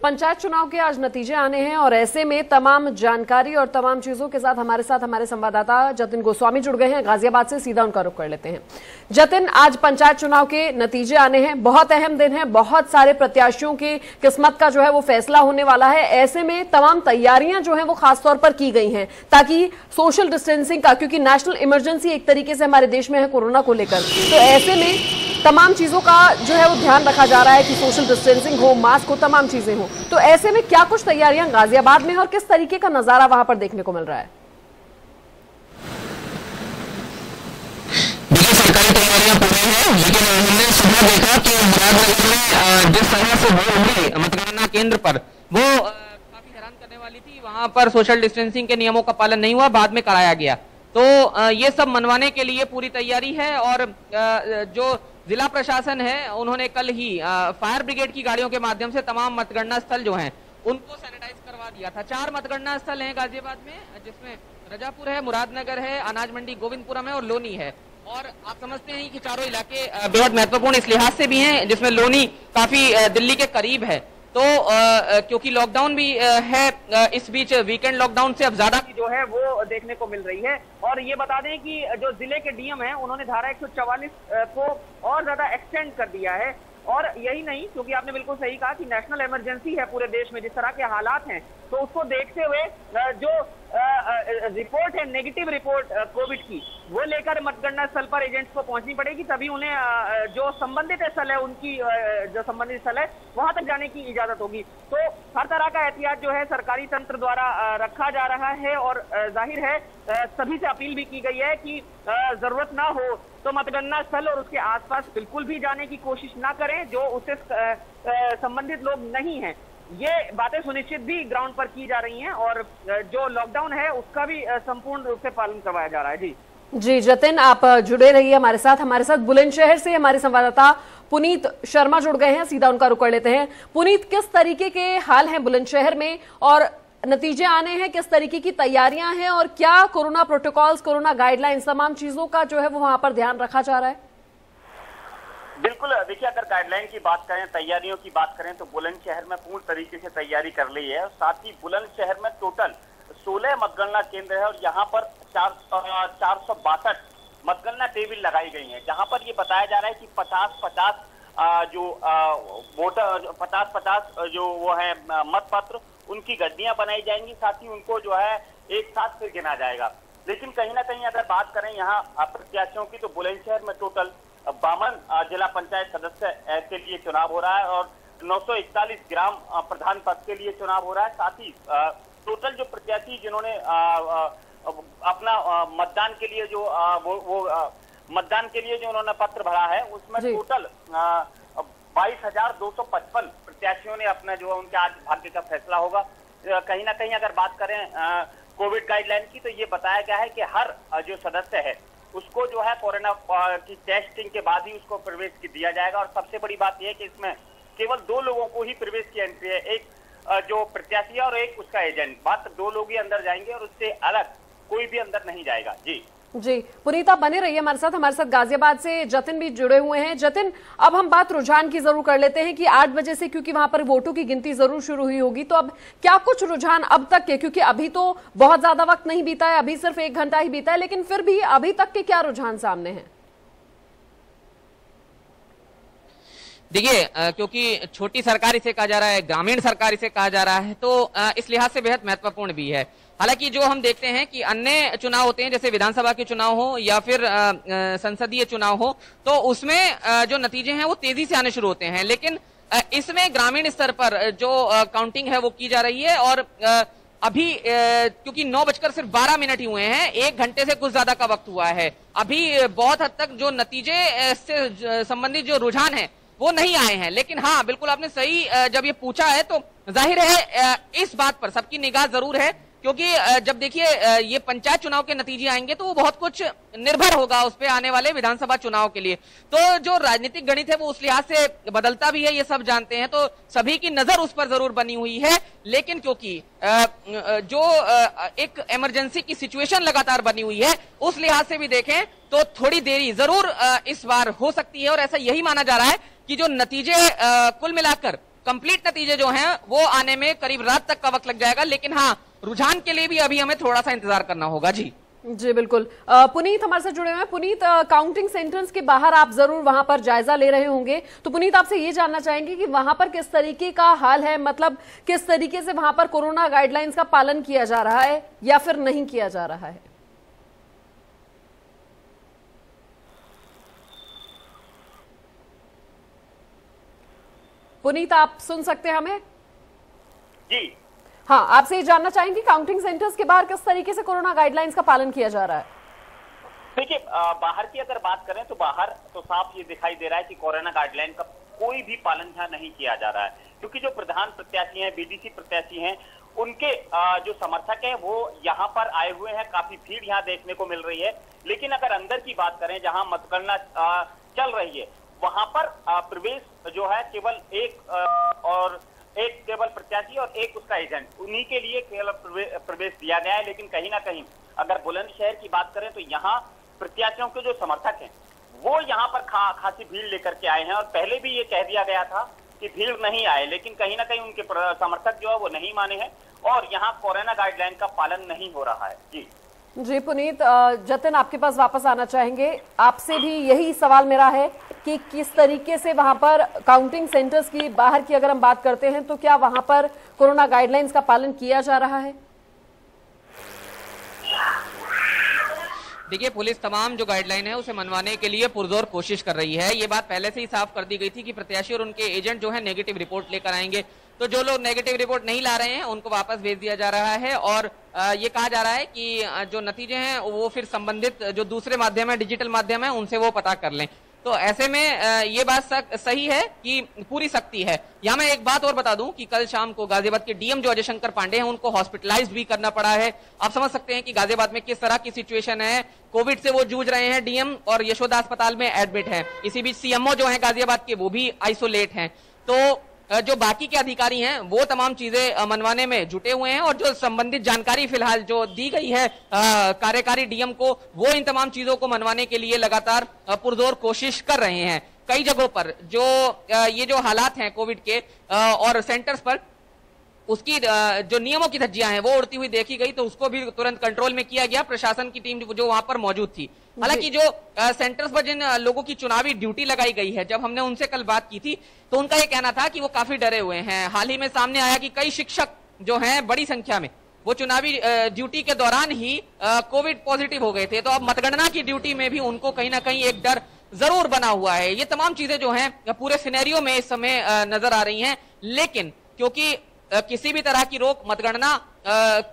पंचायत चुनाव के आज नतीजे आने हैं और ऐसे में तमाम जानकारी और तमाम चीजों के साथ हमारे संवाददाता जतिन गोस्वामी जुड़ गए हैं गाजियाबाद से। सीधा उनका रुख कर लेते हैं। जतिन, आज पंचायत चुनाव के नतीजे आने हैं, बहुत अहम दिन है, बहुत सारे प्रत्याशियों की किस्मत का जो है वो फैसला होने वाला है। ऐसे में तमाम तैयारियां जो है वो खासतौर पर की गई हैं ताकि सोशल डिस्टेंसिंग का, क्योंकि नेशनल इमरजेंसी एक तरीके से हमारे देश में है कोरोना को लेकर, तो ऐसे में तमाम चीजों का जो है वो ध्यान रखा जा रहा है कि सोशल डिस्टेंसिंग हो, मास्क हो, तमाम चीजें हो। तो ऐसे में क्या कुछ तैयारियां गाजियाबाद में और किस तरीके का नजारा वहां पर देखने को मिल रहा है? देखिए, सरकारी तैयारियां पूरी हैं, लेकिन हमने सुबह देखा कि मुरादनगर में जिस तरह से भीड़ हुई मतगणना केंद्र पर, वो काफी हैरान करने वाली थी। वहां पर सोशल डिस्टेंसिंग के नियमों का पालन नहीं हुआ, बाद में कराया गया। तो ये सब मनवाने के लिए पूरी तैयारी है और जो जिला प्रशासन है उन्होंने कल ही फायर ब्रिगेड की गाड़ियों के माध्यम से तमाम मतगणना स्थल जो हैं उनको सैनिटाइज करवा दिया था। 4 मतगणना स्थल हैं गाजियाबाद में, जिसमें रजापुर है, मुरादनगर है, अनाज मंडी गोविंदपुरम है और लोनी है। और आप समझते हैं कि चारों इलाके बेहद महत्वपूर्ण इस लिहाज से भी हैं, जिसमें लोनी काफी दिल्ली के करीब है। तो क्योंकि लॉकडाउन भी है, इस बीच वीकेंड लॉकडाउन से अब ज्यादा जो है वो देखने को मिल रही है। और ये बता दें कि जो जिले के डीएम हैं उन्होंने धारा 144 को और ज्यादा एक्सटेंड कर दिया है। और यही नहीं, क्योंकि आपने बिल्कुल सही कहा कि नेशनल इमरजेंसी है पूरे देश में, जिस तरह के हालात हैं, तो उसको देखते हुए जो रिपोर्ट है, नेगेटिव रिपोर्ट कोविड की, वो लेकर मतगणना स्थल पर एजेंट्स को पहुंचनी पड़ेगी, तभी उन्हें जो संबंधित स्थल है, उनकी जो संबंधित स्थल है वहां तक जाने की इजाजत होगी। तो हर तरह का एहतियात जो है सरकारी तंत्र द्वारा रखा जा रहा है और जाहिर है सभी से अपील भी की गई है कि जरूरत ना हो तो मतगणना स्थल और उसके आसपास बिल्कुल भी जाने की कोशिश ना करें जो उससे संबंधित लोग नहीं हैं। ये बातें सुनिश्चित भी ग्राउंड पर की जा रही हैं और जो लॉकडाउन है उसका भी संपूर्ण रूप से पालन करवाया जा रहा है। जी जतिन, आप जुड़े रहिए हमारे साथ बुलंदशहर से हमारे संवाददाता पुनीत शर्मा जुड़ गए हैं। सीधा उनका रुख कर लेते हैं। पुनीत, किस तरीके के हाल हैं बुलंदशहर में और नतीजे आने हैं, किस तरीके की तैयारियां हैं और क्या कोरोना प्रोटोकॉल्स, कोरोना गाइडलाइंस, तमाम चीजों का जो है वो वहां पर ध्यान रखा जा रहा है? बिल्कुल, देखिए, अगर गाइडलाइन की बात करें, तैयारियों की बात करें, तो बुलंदशहर में पूर्ण तरीके से तैयारी कर ली है। और साथ ही बुलंदशहर में टोटल 16 मतगणना केंद्र है और यहाँ पर 462 मतगणना टेबल लगाई गई है, जहाँ पर ये बताया जा रहा है कि 50-50 जो वोटर 50-50 जो वो है मतपत्र, उनकी गड्डियां बनाई जाएंगी, साथ ही उनको जो है एक साथ फिर गिना जाएगा। लेकिन कहीं ना कहीं अगर बात करें यहाँ प्रत्याशियों की, तो बुलंदशहर में टोटल 52 जिला पंचायत सदस्य के लिए चुनाव हो रहा है और 941 ग्राम प्रधान पद के लिए चुनाव हो रहा है। साथ ही टोटल जो प्रत्याशी जिन्होंने अपना मतदान के लिए जो मतदान के लिए जो उन्होंने पत्र भरा है, उसमें टोटल 22,255 प्रत्याशियों ने अपना जो उनके आज भाग्य का फैसला होगा। कहीं ना कहीं अगर बात करें कोविड गाइडलाइन की, तो ये बताया गया है कि हर जो सदस्य है उसको जो है कोरोना की टेस्टिंग के बाद ही उसको प्रवेश दिया जाएगा। और सबसे बड़ी बात यह है कि इसमें केवल 2 लोगों को ही प्रवेश की एंट्री है, एक जो प्रत्याशी है और एक उसका एजेंट। मात्र 2 लोग ही अंदर जाएंगे और उससे अलग कोई भी अंदर नहीं जाएगा। जी पुनीत, आप बने रहिए हमारे साथ गाजियाबाद से जतिन भी जुड़े हुए हैं। जतिन, अब हम बात रुझान की जरूर कर लेते हैं कि 8 बजे से, क्योंकि वहां पर वोटों की गिनती जरूर शुरू हुई होगी, तो अब क्या कुछ रुझान अब तक के, क्योंकि अभी तो बहुत ज्यादा वक्त नहीं बीता है, अभी सिर्फ 1 घंटा ही बीता है, लेकिन फिर भी अभी तक के क्या रुझान सामने हैं? देखिए, क्योंकि छोटी सरकार इसे कहा जा रहा है, ग्रामीण सरकार इसे कहा जा रहा है, तो इस लिहाज से बेहद महत्वपूर्ण भी है। हालांकि जो हम देखते हैं कि अन्य चुनाव होते हैं, जैसे विधानसभा के चुनाव हो या फिर संसदीय चुनाव हो, तो उसमें जो नतीजे हैं वो तेजी से आने शुरू होते हैं। लेकिन इसमें ग्रामीण स्तर पर जो काउंटिंग है वो की जा रही है और अभी क्योंकि 9:12 ही हुए हैं, 1 घंटे से कुछ ज्यादा का वक्त हुआ है, अभी बहुत हद तक जो नतीजे से संबंधित जो रुझान है वो नहीं आए हैं। लेकिन हाँ, बिल्कुल आपने सही जब ये पूछा है तो जाहिर है इस बात पर सबकी निगाह जरूर है, क्योंकि जब देखिए ये पंचायत चुनाव के नतीजे आएंगे तो वो बहुत कुछ निर्भर होगा उस पे आने वाले विधानसभा चुनाव के लिए। तो जो राजनीतिक गणित है वो उस लिहाज से बदलता भी है, ये सब जानते हैं, तो सभी की नजर उस पर जरूर बनी हुई है। लेकिन क्योंकि जो एक इमरजेंसी की सिचुएशन लगातार बनी हुई है, उस लिहाज से भी देखें तो थोड़ी देरी जरूर इस बार हो सकती है और ऐसा यही माना जा रहा है कि जो नतीजे कुल मिलाकर कंप्लीट नतीजे जो हैं वो आने में करीब रात तक का वक्त लग जाएगा, लेकिन हाँ, रुझान के लिए भी अभी हमें थोड़ा सा इंतजार करना होगा। जी जी बिल्कुल। पुनीत हमारे साथ जुड़े हुए हैं। पुनीत, काउंटिंग सेंटर्स के बाहर आप जरूर वहां पर जायजा ले रहे होंगे, तो पुनीत आपसे ये जानना चाहेंगे कि वहां पर किस तरीके का हाल है, मतलब किस तरीके से वहां पर कोरोना गाइडलाइंस का पालन किया जा रहा है या फिर नहीं किया जा रहा है? पुनीत, आप सुन सकते हैं हमें? जी हाँ, आपसे ये जानना चाहेंगे काउंटिंग सेंटर्स के बाहर किस तरीके से कोरोना गाइडलाइंस का पालन किया जा रहा है? देखिए, बाहर की अगर बात करें तो बाहर तो साफ ये दिखाई दे रहा है कि कोरोना गाइडलाइन का कोई भी पालन यहाँ नहीं किया जा रहा है, क्योंकि जो प्रधान प्रत्याशी हैं, बीडीसी प्रत्याशी हैं, उनके जो समर्थक हैं वो यहाँ पर आए हुए हैं। काफी भीड़ यहाँ देखने को मिल रही है। लेकिन अगर अंदर की बात करें, जहाँ मतगणना चल रही है, वहां पर प्रवेश जो है केवल एक केवल प्रत्याशी और एक उसका एजेंट, उन्हीं के लिए केवल प्रवेश दिया गया है। लेकिन कहीं ना कहीं अगर बुलंदशहर की बात करें तो यहाँ प्रत्याशियों के जो समर्थक हैं वो यहाँ पर खासी भीड़ लेकर के आए हैं, और पहले भी ये कह दिया गया था कि भीड़ नहीं आए, लेकिन कहीं ना कहीं उनके समर्थक जो है वो नहीं माने हैं और यहाँ कोरोना गाइडलाइन का पालन नहीं हो रहा है। जी पुनीत, जतिन आपके पास वापस आना चाहेंगे। आपसे भी यही सवाल मेरा है कि किस तरीके से वहां पर काउंटिंग सेंटर्स की बाहर की अगर हम बात करते हैं तो क्या वहां पर कोरोना गाइडलाइंस का पालन किया जा रहा है? देखिए, पुलिस तमाम जो गाइडलाइन है उसे मनवाने के लिए पुरजोर कोशिश कर रही है। ये बात पहले से ही साफ कर दी गई थी कि प्रत्याशी और उनके एजेंट जो है नेगेटिव रिपोर्ट लेकर आएंगे, तो जो लोग नेगेटिव रिपोर्ट नहीं ला रहे हैं उनको वापस भेज दिया जा रहा है। और ये कहा जा रहा है कि जो नतीजे हैं वो फिर संबंधित जो दूसरे माध्यम है, डिजिटल माध्यम है, उनसे वो पता कर लें। तो ऐसे में ये बात सही है कि पूरी सख्ती है। यहाँ मैं एक बात और बता दूं कि कल शाम को गाजियाबाद के डीएम जो अजय शंकर पांडे हैं उनको हॉस्पिटलाइज भी करना पड़ा है। आप समझ सकते हैं कि गाजियाबाद में किस तरह की सिचुएशन है। कोविड से वो जूझ रहे हैं डीएम, और यशोदा अस्पताल में एडमिट है। इसी बीच सीएमओ जो है गाजियाबाद के वो भी आइसोलेट हैं। तो जो बाकी के अधिकारी हैं वो तमाम चीजें मनवाने में जुटे हुए हैं, और जो संबंधित जानकारी फिलहाल जो दी गई है कार्यकारी डीएम को, वो इन तमाम चीजों को मनवाने के लिए लगातार पुरजोर कोशिश कर रहे हैं। कई जगहों पर जो ये जो हालात हैं कोविड के और सेंटर्स पर, उसकी जो नियमों की धज्जियां हैं वो उड़ती हुई देखी गई, तो उसको भी तुरंत कंट्रोल में किया गया। प्रशासन की टीम जो वहां पर मौजूद थी, हालांकि जो सेंटर्स पर जिन लोगों की चुनावी ड्यूटी लगाई गई है, जब हमने उनसे कल बात की थी तो उनका ये कहना था कि वो काफी डरे हुए हैं। हाल ही में सामने आया कि कई शिक्षक जो हैं बड़ी संख्या में वो चुनावी ड्यूटी के दौरान ही कोविड पॉजिटिव हो गए थे। तो अब मतगणना की ड्यूटी में भी उनको कहीं ना कहीं एक डर जरूर बना हुआ है। ये तमाम चीजें जो हैं पूरे सिनेरियो में इस समय नजर आ रही हैं, लेकिन क्योंकि किसी भी तरह की रोक मतगणना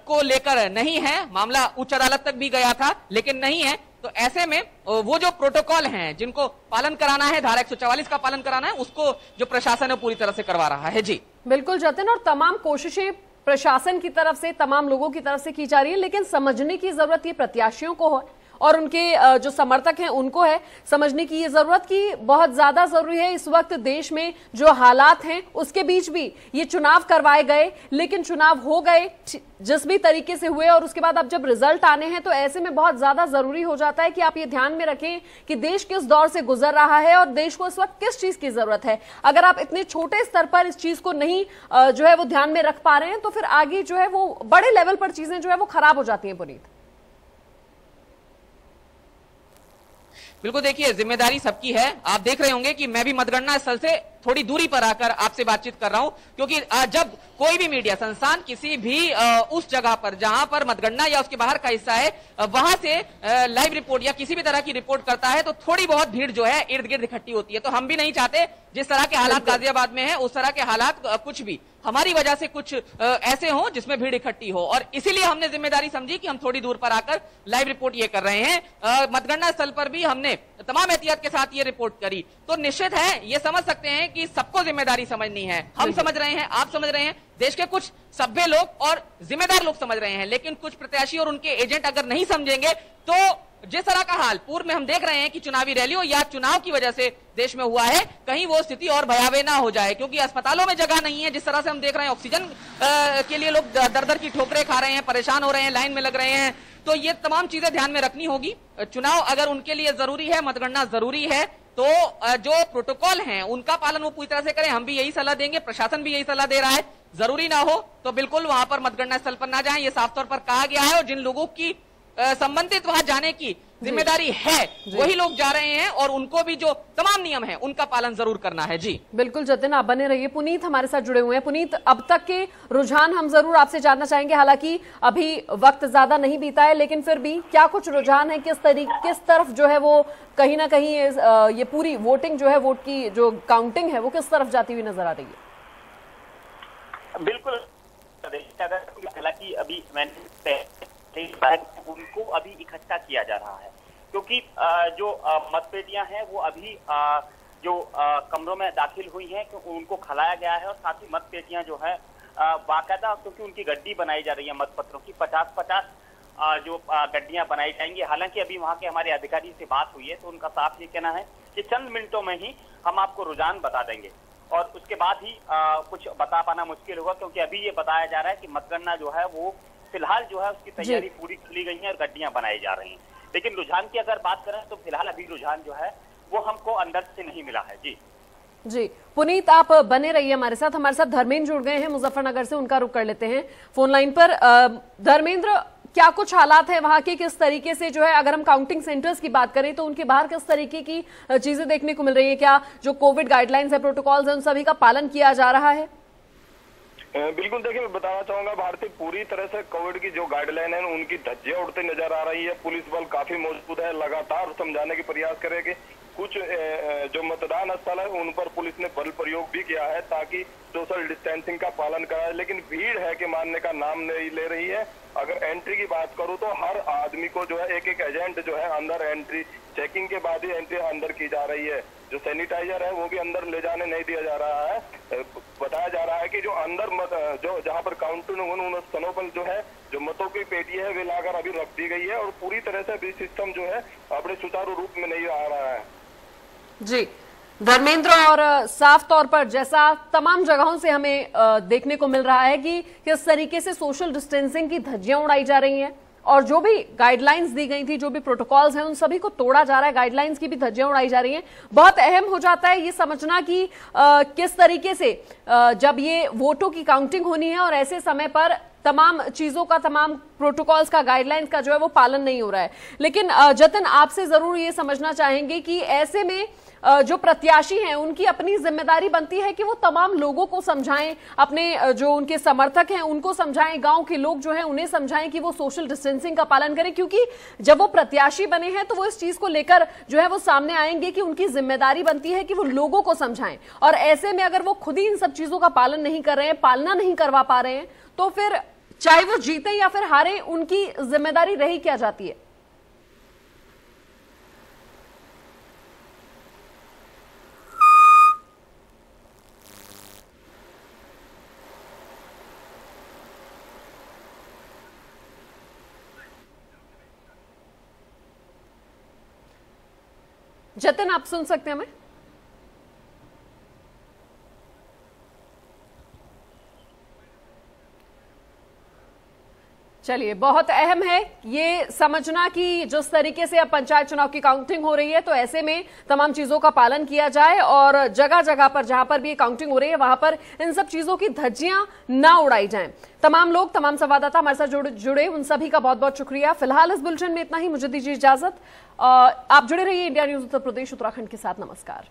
को लेकर नहीं है, मामला उच्च अदालत तक भी गया था लेकिन नहीं है, तो ऐसे में वो जो प्रोटोकॉल हैं जिनको पालन कराना है, धारा 144 का पालन कराना है, उसको जो प्रशासन है पूरी तरह से करवा रहा है। जी बिल्कुल जतिन, और तमाम कोशिशें प्रशासन की तरफ से, तमाम लोगों की तरफ से की जा रही है, लेकिन समझने की जरूरत ये प्रत्याशियों को है और उनके जो समर्थक हैं उनको है समझने की ये जरूरत की बहुत ज्यादा जरूरी है। इस वक्त देश में जो हालात हैं उसके बीच भी ये चुनाव करवाए गए, लेकिन चुनाव हो गए जिस भी तरीके से हुए, और उसके बाद अब जब रिजल्ट आने हैं तो ऐसे में बहुत ज्यादा जरूरी हो जाता है कि आप ये ध्यान में रखें कि देश किस दौर से गुजर रहा है और देश को इस वक्त किस चीज की जरूरत है। अगर आप इतने छोटे स्तर पर इस चीज को नहीं जो है वो ध्यान में रख पा रहे हैं तो फिर आगे जो है वो बड़े लेवल पर चीजें जो है वो खराब हो जाती हैं। पुनीत, बिल्कुल, देखिए जिम्मेदारी सबकी है। आप देख रहे होंगे कि मैं भी मतगणना स्थल से थोड़ी दूरी पर आकर आपसे बातचीत कर रहा हूं, क्योंकि जब कोई भी मीडिया संस्थान किसी भी उस जगह पर जहां पर मतगणना या उसके बाहर का हिस्सा है वहां से लाइव रिपोर्ट या किसी भी तरह की रिपोर्ट करता है तो थोड़ी बहुत भीड़ जो है इर्द गिर्द इकट्ठी होती है। तो हम भी नहीं चाहते जिस तरह के हालात गाजियाबाद में है उस तरह के हालात कुछ भी हमारी वजह से कुछ ऐसे हों जिसमें भीड़ इकट्ठी हो, और इसीलिए हमने जिम्मेदारी समझी कि हम थोड़ी दूर पर आकर लाइव रिपोर्ट ये कर रहे हैं। मतगणना स्थल पर भी हमने तमाम एहतियात के साथ ये रिपोर्ट करी। तो निश्चित है ये समझ सकते हैं कि सबको जिम्मेदारी समझनी है। हम समझ रहे हैं, आप समझ रहे हैं, देश के कुछ सभ्य लोग और जिम्मेदार लोग समझ रहे हैं, लेकिन कुछ प्रत्याशी और उनके एजेंट अगर नहीं समझेंगे तो जिस तरह का हाल पूर्व में हम देख रहे हैं कि चुनावी रैलियों या चुनाव की वजह से देश में हुआ है, कहीं वो स्थिति और भयावह ना हो जाए, क्योंकि अस्पतालों में जगह नहीं है। जिस तरह से हम देख रहे हैं ऑक्सीजन के लिए लोग दर दर की ठोकरें खा रहे हैं, परेशान हो रहे हैं, लाइन में लग रहे हैं। तो ये तमाम चीजें ध्यान में रखनी होगी। चुनाव अगर उनके लिए जरूरी है, मतगणना जरूरी है, तो जो प्रोटोकॉल हैं उनका पालन वो पूरी तरह से करें। हम भी यही सलाह देंगे, प्रशासन भी यही सलाह दे रहा है। जरूरी ना हो तो बिल्कुल वहां पर मतगणना स्थल पर ना जाएं, ये साफ तौर पर कहा गया है। और जिन लोगों की संबंधित वहां जाने की जिम्मेदारी है वही लोग जा रहे हैं और उनको भी जो तमाम नियम है उनका पालन जरूर करना है। जी बिल्कुल जतिन, आप बने रहिए। पुनीत हमारे साथ जुड़े हुए हैं। पुनीत, अब तक के रुझान हम जरूर आपसे जानना चाहेंगे, हालांकि अभी वक्त ज्यादा नहीं बीता है, लेकिन फिर भी क्या कुछ रुझान है, किस तरफ जो है वो कहीं ना कहीं ये पूरी वोटिंग जो है, वोट की जो काउंटिंग है वो किस तरफ जाती हुई नजर आ रही है? बिल्कुल, हालांकि अभी मैंने उनको अभी इकट्ठा किया जा रहा है, क्योंकि जो मतपेटियां हैं वो अभी जो कमरों में दाखिल हुई हैं उनको खलाया गया है। और साथ ही मतपेटियां जो है बाकायदा, क्योंकि उनकी गड्डी बनाई जा रही है मतपत्रों की, 50-50 जो गड्डियां बनाई जाएंगी। हालांकि अभी वहां के हमारे अधिकारी से बात हुई है तो उनका साफ ये कहना है कि चंद मिनटों में ही हम आपको रुझान बता देंगे और उसके बाद ही कुछ बता पाना मुश्किल होगा, क्योंकि अभी ये बताया जा रहा है कि मतगणना जो है वो फिलहाल जो है उसकी तैयारी पूरी कर ली गई है और गड्डियां बनाई जा रही हैं। लेकिन रुझान की अगर बात करें तो फिलहाल अभी रुझान जो है वो हमको अंदर से नहीं मिला है। जी पुनीत, आप बने रहिए हमारे साथ धर्मेंद्र जुड़ गए हैं मुजफ्फरनगर से, उनका रुख कर लेते हैं फोन लाइन पर। धर्मेंद्र, क्या कुछ हालात है वहां के, किस तरीके से जो है, अगर हम काउंटिंग सेंटर्स की बात करें तो उनके बाहर किस तरीके की चीजें देखने को मिल रही है? क्या जो कोविड गाइडलाइंस है, प्रोटोकॉल्स है, उन सभी का पालन किया जा रहा है? बिल्कुल, देखिए मैं बताना चाहूंगा, भारतीय पूरी तरह से कोविड की जो गाइडलाइन है उनकी धज्जियां उड़ते नजर आ रही है। पुलिस बल काफी मौजूद है, लगातार समझाने के प्रयास करेगी। कुछ जो मतदान स्थल है उन पर पुलिस ने बल प्रयोग भी किया है ताकि सोशल डिस्टेंसिंग का पालन कराए, लेकिन भीड़ है कि मानने का नाम नहीं ले रही है। अगर एंट्री की बात करूं तो हर आदमी को जो है एक एजेंट जो है अंदर एंट्री चेकिंग के बाद ही एंट्री अंदर की जा रही है। जो सैनिटाइजर है वो भी अंदर ले जाने नहीं दिया जा रहा है। बताया जा रहा है कि जो अंदर जो जहां पर काउंटिंग उन स्थलों पर जो है जो मतों की पेटी है वे लाकर अभी रख दी गई है और पूरी तरह से अभी सिस्टम जो है अपने सुचारू रूप में नहीं आ रहा है। जी धर्मेंद्र, और साफ तौर पर जैसा तमाम जगहों से हमें देखने को मिल रहा है कि किस तरीके से सोशल डिस्टेंसिंग की धज्जियां उड़ाई जा रही हैं और जो भी गाइडलाइंस दी गई थी, जो भी प्रोटोकॉल्स हैं, उन सभी को तोड़ा जा रहा है, गाइडलाइंस की भी धज्जियां उड़ाई जा रही हैं। बहुत अहम हो जाता है ये समझना कि किस तरीके से जब ये वोटों की काउंटिंग होनी है और ऐसे समय पर तमाम चीजों का, तमाम प्रोटोकॉल्स का, गाइडलाइंस का जो है वो पालन नहीं हो रहा है। लेकिन जतिन, आपसे जरूर ये समझना चाहेंगे कि ऐसे में जो प्रत्याशी हैं उनकी अपनी जिम्मेदारी बनती है कि वो तमाम लोगों को समझाएं, अपने जो उनके समर्थक हैं उनको समझाएं, गांव के लोग जो हैं उन्हें समझाएं कि वो सोशल डिस्टेंसिंग का पालन करें, क्योंकि जब वो प्रत्याशी बने हैं तो वो इस चीज को लेकर जो है वो सामने आएंगे कि उनकी जिम्मेदारी बनती है कि वो लोगों को समझाएं। और ऐसे में अगर वो खुद ही इन सब चीजों का पालन नहीं कर रहे हैं, पालना नहीं करवा पा रहे हैं, तो फिर चाहे वो जीते या फिर हारे, उनकी जिम्मेदारी रही क्या जाती है? जतिन, आप सुन सकते हैं हमें? चलिए, बहुत अहम है ये समझना कि जिस तरीके से अब पंचायत चुनाव की काउंटिंग हो रही है तो ऐसे में तमाम चीजों का पालन किया जाए और जगह जगह पर जहां पर भी काउंटिंग हो रही है वहां पर इन सब चीजों की धज्जियां ना उड़ाई जाएं। तमाम लोग, तमाम संवाददाता हमारे साथ जुड़े, उन सभी का बहुत बहुत शुक्रिया। फिलहाल इस बुलेटिन में इतना ही, मुझे दीजिए इजाजत। आप जुड़े रहिए इंडिया न्यूज उत्तर प्रदेश उत्तराखंड के साथ। नमस्कार।